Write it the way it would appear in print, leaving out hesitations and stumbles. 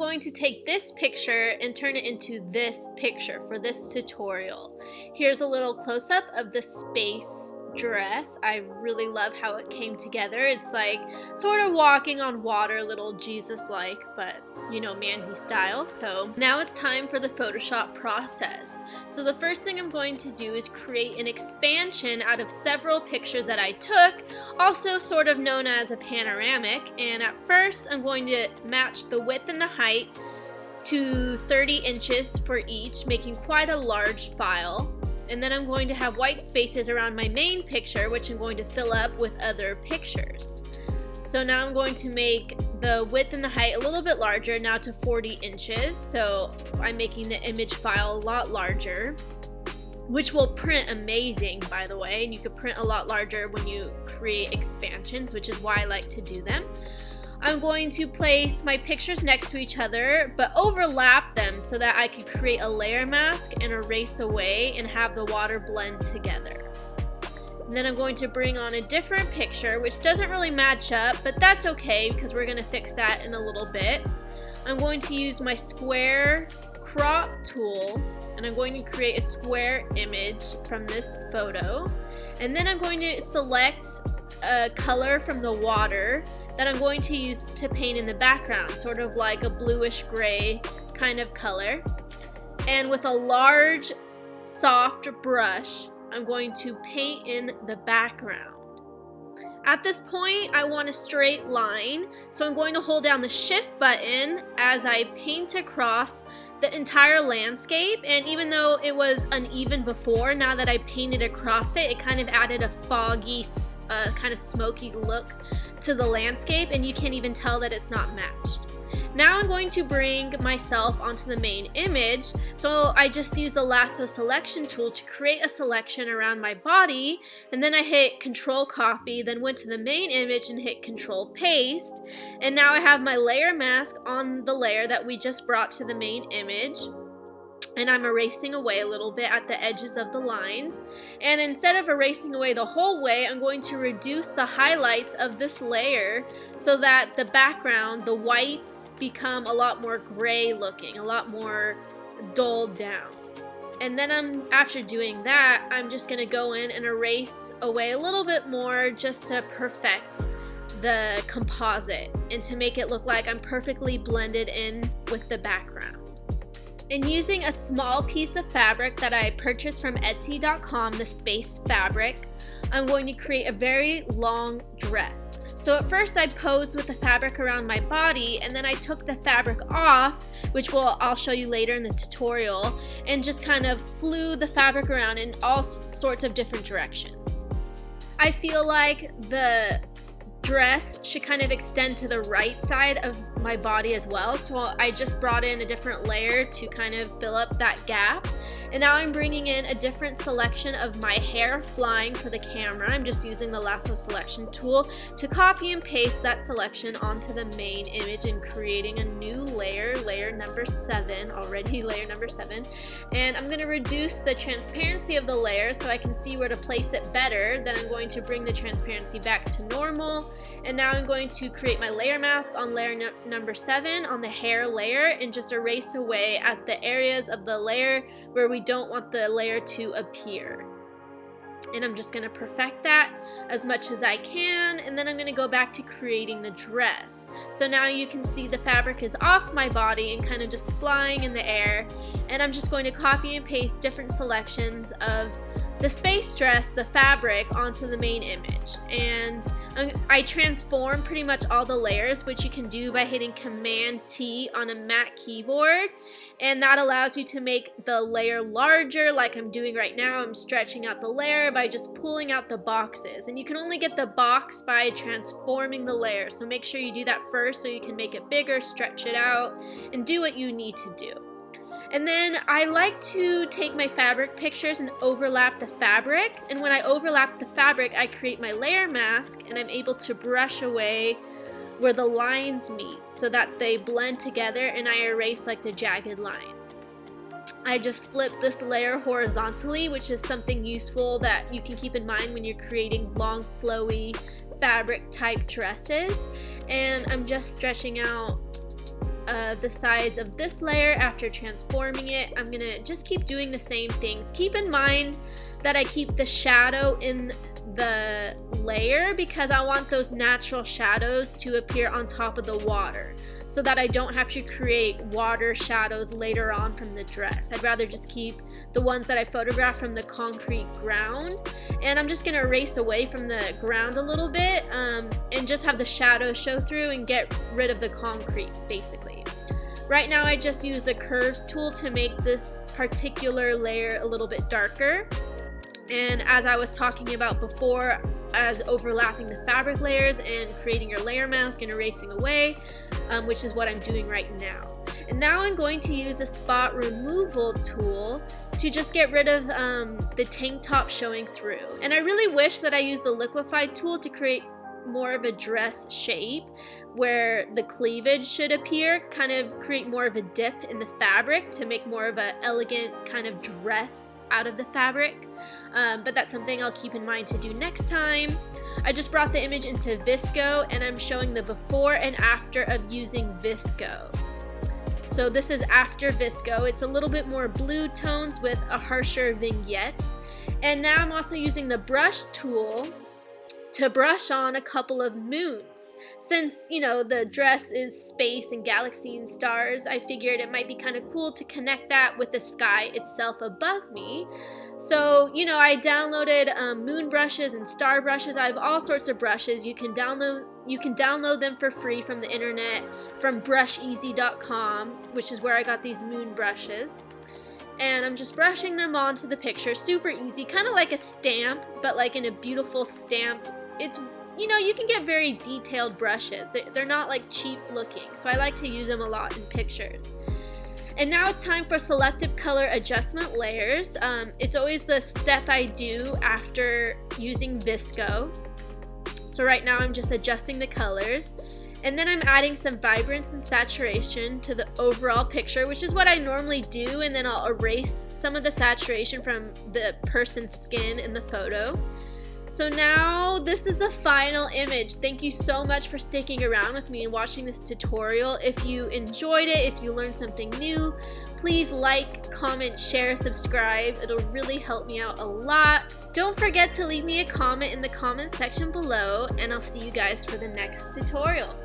going to take this picture and turn it into this picture for this tutorial. Here's a little close-up of the space dress. I really love how it came together. It's like sort of walking on water, little Jesus-like, but you know, Mandy style. So now it's time for the Photoshop process. So the first thing I'm going to do is create an expansion out of several pictures that I took, also sort of known as a panoramic. And at first I'm going to match the width and the height to 30 inches for each, making quite a large file. And then I'm going to have white spaces around my main picture, which I'm going to fill up with other pictures. So now I'm going to make the width and the height a little bit larger, now to 40 inches. So I'm making the image file a lot larger, which will print amazing, by the way. And you can print a lot larger when you create expansions, which is why I like to do them. I'm going to place my pictures next to each other, but overlap them so that I can create a layer mask and erase away and have the water blend together. And then I'm going to bring on a different picture, which doesn't really match up, but that's okay because we're going to fix that in a little bit. I'm going to use my square crop tool, and I'm going to create a square image from this photo. And then I'm going to select a color from the water that I'm going to use to paint in the background, sort of like a bluish gray kind of color. And with a large, soft brush, I'm going to paint in the background. At this point, I want a straight line, so I'm going to hold down the Shift button as I paint across the entire landscape. And even though it was uneven before, now that I painted across it, it kind of added a foggy, kind of smoky look to the landscape, and you can't even tell that it's not matched. Now I'm going to bring myself onto the main image, so I just use the lasso selection tool to create a selection around my body, and then I hit Control Copy, then went to the main image and hit Control Paste, and now I have my layer mask on the layer that we just brought to the main image. And I'm erasing away a little bit at the edges of the lines. And instead of erasing away the whole way, I'm going to reduce the highlights of this layer so that the background, the whites, become a lot more gray looking, a lot more dulled down. And then after doing that, I'm just going to go in and erase away a little bit more just to perfect the composite and to make it look like I'm perfectly blended in with the background. And using a small piece of fabric that I purchased from Etsy.com, the space fabric, I'm going to create a very long dress. So at first I posed with the fabric around my body, and then I took the fabric off, which I'll show you later in the tutorial, and just kind of flew the fabric around in all sorts of different directions. I feel like the dress should kind of extend to the right side of my body as well, so I just brought in a different layer to kind of fill up that gap. And now I'm bringing in a different selection of my hair flying for the camera. I'm just using the lasso selection tool to copy and paste that selection onto the main image and creating a new layer, layer number 7, already layer number 7. And I'm going to reduce the transparency of the layer so I can see where to place it better. Then I'm going to bring the transparency back to normal. And now I'm going to create my layer mask on layer number 7 on the hair layer and just erase away at the areas of the layer where we don't want the layer to appear. And I'm just going to perfect that as much as I can, and then I'm going to go back to creating the dress. So now you can see the fabric is off my body and kind of just flying in the air, and I'm just going to copy and paste different selections of the space dress, the fabric, onto the main image. And I transform pretty much all the layers, which you can do by hitting Command T on a Mac keyboard, and that allows you to make the layer larger like I'm doing right now. I'm stretching out the layer by just pulling out the boxes, and you can only get the box by transforming the layer, so make sure you do that first so you can make it bigger, stretch it out, and do what you need to do. And then I like to take my fabric pictures and overlap the fabric, and when I overlap the fabric I create my layer mask, and I'm able to brush away where the lines meet so that they blend together, and I erase like the jagged lines. I just flip this layer horizontally, which is something useful that you can keep in mind when you're creating long flowy fabric type dresses, and I'm just stretching out the sides of this layer after transforming it. I'm gonna just keep doing the same things. Keep in mind that I keep the shadow in the layer because I want those natural shadows to appear on top of the water, so that I don't have to create water shadows later on from the dress. I'd rather just keep the ones that I photographed from the concrete ground. And I'm just gonna erase away from the ground a little bit and just have the shadows show through and get rid of the concrete, basically. Right now I just use the curves tool to make this particular layer a little bit darker. And as I was talking about before, as overlapping the fabric layers and creating your layer mask and erasing away, which is what I'm doing right now. And now I'm going to use a spot removal tool to just get rid of the tank top showing through. And I really wish that I used the liquefied tool to create more of a dress shape where the cleavage should appear, kind of create more of a dip in the fabric to make more of an elegant kind of dress out of the fabric. But that's something I'll keep in mind to do next time. I just brought the image into Visco and I'm showing the before and after of using Visco. So this is after Visco. It's a little bit more blue tones with a harsher vignette. And now I'm also using the brush tool to brush on a couple of moons. Since, you know, the dress is space and galaxy and stars, I figured it might be kind of cool to connect that with the sky itself above me. So, you know, I downloaded moon brushes and star brushes. I have all sorts of brushes. You can download them for free from the internet from brusheasy.com, which is where I got these moon brushes. And I'm just brushing them onto the picture. Super easy, kind of like a stamp, but like in a beautiful stamp. It's, you know, you can get very detailed brushes. They're not like cheap looking, so I like to use them a lot in pictures. And now it's time for selective color adjustment layers. It's always the step I do after using Visco. So right now I'm just adjusting the colors. And then I'm adding some vibrance and saturation to the overall picture, which is what I normally do, and then I'll erase some of the saturation from the person's skin in the photo. So now this is the final image. Thank you so much for sticking around with me and watching this tutorial. If you enjoyed it, if you learned something new, please like, comment, share, subscribe. It'll really help me out a lot. Don't forget to leave me a comment in the comment section below, and I'll see you guys for the next tutorial.